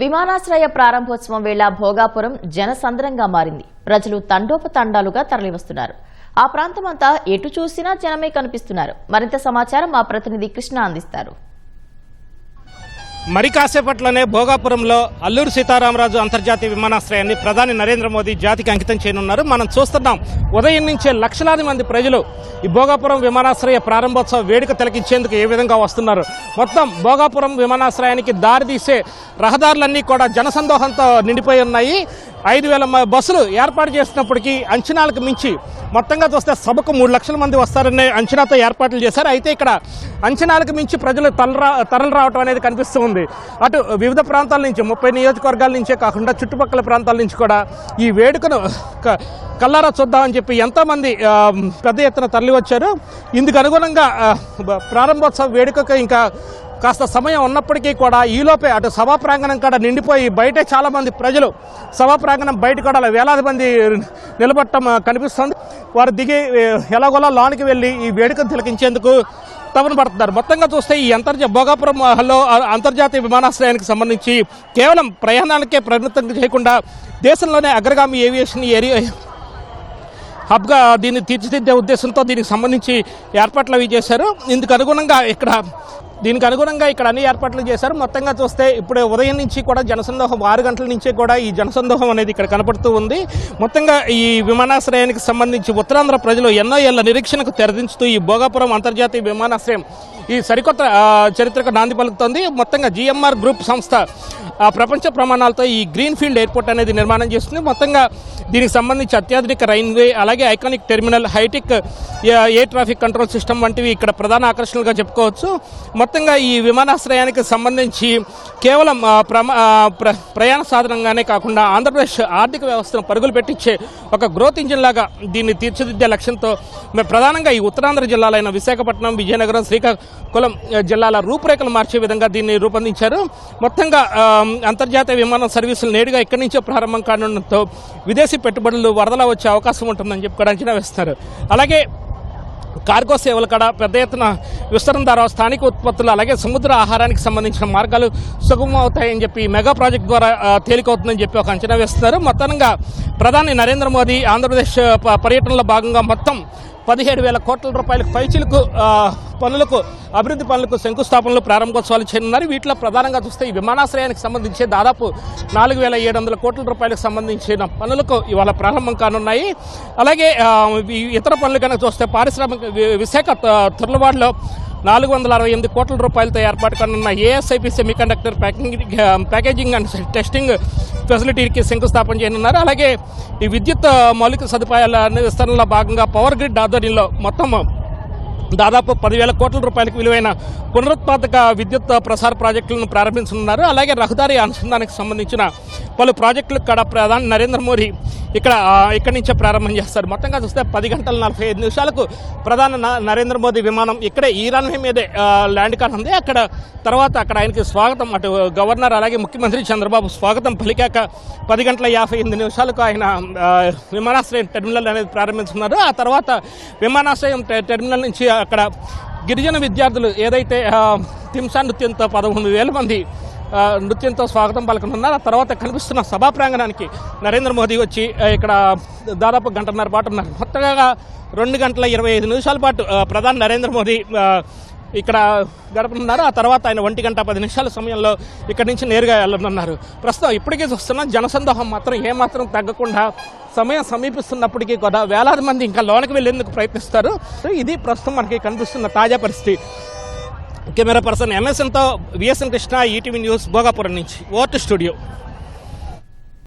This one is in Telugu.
విమానాశ్రయ ప్రారంభోత్సవం వేళ భోగాపురం జనసంద్రంగా మారింది. ప్రజలు తండోపతండాలుగా తరలివస్తున్నారు. ఆ ప్రాంతమంతా ఎటు చూసినా జనమే కనిపిస్తున్నారు. మరింత సమాచారం మా ప్రతినిధి కృష్ణ అందిస్తారు. మరి కాసేపట్లోనే భోగాపురంలో అల్లూరి సీతారామరాజు అంతర్జాతీయ విమానాశ్రయాన్ని ప్రధాని నరేంద్ర మోదీ జాతికి అంకితం చేయనున్నారు. మనం చూస్తున్నాం, ఉదయం నుంచే లక్షలాది మంది ప్రజలు ఈ భోగాపురం విమానాశ్రయ ప్రారంభోత్సవ వేడుక తిలకించేందుకు ఏ విధంగా వస్తున్నారు. మొత్తం భోగాపురం విమానాశ్రయానికి దారితీసే రహదారులన్నీ కూడా జనసందోహంతో నిండిపోయి ఉన్నాయి. 5,000 బస్సులు ఏర్పాటు చేసినప్పటికీ అంచనాలకు మించి మొత్తంగా చూస్తే సభకు 3 లక్షల మంది వస్తారనే అంచనాతో ఏర్పాట్లు చేశారు. అయితే ఇక్కడ అంచనాలకు మించి ప్రజలు తరలి రావడం అనేది కనిపిస్తూ ఉంది. అటు వివిధ ప్రాంతాల నుంచి 30 నియోజకవర్గాల నుంచే కాకుండా చుట్టుపక్కల ప్రాంతాల నుంచి కూడా ఈ వేడుకను కల్లారా చూద్దామని చెప్పి ఎంతోమంది పెద్ద ఎత్తున తరలి వచ్చారు. ఇందుకు అనుగుణంగా ప్రారంభోత్సవ వేడుకకు ఇంకా కాస్త సమయం ఉన్నప్పటికీ కూడా ఈలోపే అటు సభా ప్రాంగణం కూడా నిండిపోయి బయటే చాలామంది ప్రజలు సభా ప్రాంగణం బయట కూడా వేలాది మంది నిలబడటం కనిపిస్తుంది. వారు దిగి ఎలాగోలా లోనికి వెళ్ళి ఈ వేడుకను తిలకించేందుకు తపన పడుతున్నారు. మొత్తంగా చూస్తే ఈ భోగాపురంలో అంతర్జాతీయ విమానాశ్రయానికి సంబంధించి కేవలం ప్రయాణాలకే పరిమితం చేయకుండా దేశంలోనే అగ్రగామి ఏవియేషన్ ఏరియా హబ్గా దీన్ని తీర్చిదిద్దే ఉద్దేశంతో దీనికి సంబంధించి ఏర్పాట్లు అవి చేశారు. దీనికి అనుగుణంగా ఇక్కడ అన్ని ఏర్పాట్లు చేశారు. మొత్తంగా చూస్తే ఇప్పుడు ఉదయం నుంచి కూడా జనసందోహం 6 గంటల నుంచే కూడా ఈ జనసందోహం అనేది ఇక్కడ కనపడుతూ ఉంది. మొత్తంగా ఈ విమానాశ్రయానికి సంబంధించి ఉత్తరాంధ్ర ప్రజలు ఎన్నో ఏళ్ల నిరీక్షణకు తెరదించుతూ ఈ భోగాపురం అంతర్జాతీయ విమానాశ్రయం ఈ సరికొత్త చరిత్రకు నాంది పలుకుతోంది. మొత్తంగా జిఎంఆర్ గ్రూప్ సంస్థ ప్రపంచ ప్రమాణాలతో ఈ గ్రీన్ ఫీల్డ్ ఎయిర్పోర్ట్ అనేది నిర్మాణం చేస్తుంది. మొత్తంగా దీనికి సంబంధించి అత్యాధునిక రైల్వే, అలాగే iconic terminal, high tech air traffic control system వంటివి ఇక్కడ ప్రధాన ఆకర్షణలుగా చెప్పుకోవచ్చు. మొత్తంగా ఈ విమానాశ్రయానికి సంబంధించి కేవలం ప్రయాణ సాధనంగానే కాకుండా ఆంధ్రప్రదేశ్ ఆర్థిక వ్యవస్థను పరుగులు పెట్టించే ఒక గ్రోత్ ఇంజిన్ లాగా దీన్ని తీర్చిదిద్దే లక్ష్యంతో ప్రధానంగా ఈ ఉత్తరాంధ్ర జిల్లాలైన విశాఖపట్నం, విజయనగరం, శ్రీకాకుళం జిల్లాల రూపురేఖలు మార్చే విధంగా దీన్ని రూపొందించారు. మొత్తంగా అంతర్జాతీయ విమాన సర్వీసులు నేరుగా ఇక్కడి నుంచే ప్రారంభం కానుండటంతో విదేశీ పెట్టుబడులు వరదలా వచ్చే అవకాశం ఉంటుందని చెప్పి కూడా అంచనా వేస్తున్నారు. అలాగే కార్గో సేవలు కూడా పెద్ద ఎత్తున విస్తరణ ద్వారా స్థానిక ఉత్పత్తులు అలాగే సముద్ర ఆహారానికి సంబంధించిన మార్గాలు సుగమం అవుతాయని చెప్పి మెగా ప్రాజెక్ట్ ద్వారా తేలికవుతుందని చెప్పి ఒక అంచనా వేస్తున్నారు. మొత్తంగా ప్రధాని నరేంద్ర మోదీ ఆంధ్రప్రదేశ్ పర్యటనలో భాగంగా మొత్తం 17,000 కోట్ల రూపాయలకు పైచిలకు పనులకు అభివృద్ధి పనులకు శంకుస్థాపనలు ప్రారంభోత్సవాలు చేయనున్నారు. వీటిలో ప్రధానంగా చూస్తే ఈ విమానాశ్రయానికి సంబంధించి దాదాపు 4,700 కోట్ల రూపాయలకు సంబంధించిన పనులకు ఇవాళ ప్రారంభం కానున్నాయి. అలాగే ఇతర పనులు కనుక చూస్తే పారిశ్రామిక విశాఖ తుర్లవాడలో 468 కోట్ల రూపాయలతో ఏర్పాటు కానున్న ASIP semiconductor packaging and testing ఫెసిలిటీకి శంకుస్థాపన చేయనున్నారు. అలాగే ఈ విద్యుత్ మౌలిక సదుపాయాల విస్తరణలో భాగంగా పవర్ గ్రిడ్ ఆధ్వర్యంలో మొత్తం దాదాపు 10,000 కోట్ల రూపాయలకు విలువైన పునరుత్పాదక విద్యుత్ ప్రసార ప్రాజెక్టులను ప్రారంభించనున్నారు. అలాగే రహదారి అనుసంధానానికి సంబంధించిన పలు ప్రాజెక్టులకు కూడా ప్రధాని నరేంద్ర మోదీ ఇక్కడి నుంచే ప్రారంభం చేస్తారు. మొత్తంగా చూస్తే 10 గంటల 45 నిమిషాలకు ప్రధాని నరేంద్ర మోదీ విమానం ఇక్కడే ఈ రన్వే మీదే ల్యాండ్ కానుంది. తర్వాత అక్కడ ఆయనకి స్వాగతం, అటు గవర్నర్ అలాగే ముఖ్యమంత్రి చంద్రబాబు స్వాగతం పలికాక 10 గంటల 58 నిమిషాలకు ఆయన విమానాశ్రయం టెర్మినల్ అనేది ప్రారంభించున్నారు. ఆ తర్వాత విమానాశ్రయం టెర్మినల్ నుంచి అక్కడ గిరిజన విద్యార్థులు ఏదైతే తింసా నృత్యంతో 13,000 మంది నృత్యంతో స్వాగతం పలకనున్నారు. ఆ తర్వాత కనిపిస్తున్న సభా ప్రాంగణానికి నరేంద్ర మోదీ వచ్చి ఇక్కడ దాదాపు 1.5 గంటల పాటు ఉన్నారు. మొత్తంగా 2 గంటల 25 నిమిషాల పాటు ప్రధాని నరేంద్ర మోదీ ఇక్కడ గడపనున్నారు. ఆ తర్వాత ఆయన 1 గంట 10 నిమిషాల సమయంలో ఇక్కడి నుంచి నేరుగా వెళ్ళనున్నారు. ప్రస్తుతం ఇప్పటికే చూస్తున్న జనసందోహం మాత్రం ఏమాత్రం తగ్గకుండా సమయం సమీపిస్తున్నప్పటికీ కూడా వేలాది మంది ఇంకా లోనికి వెళ్లేందుకు ప్రయత్నిస్తారు. ఇది ప్రస్తుతం మనకి కనిపిస్తున్న తాజా పరిస్థితి. కెమెరా పర్సన్ ఎంఎస్ఎన్తో VSN Krishna, ETV news, Bhogapuram నుంచి. Over to studio.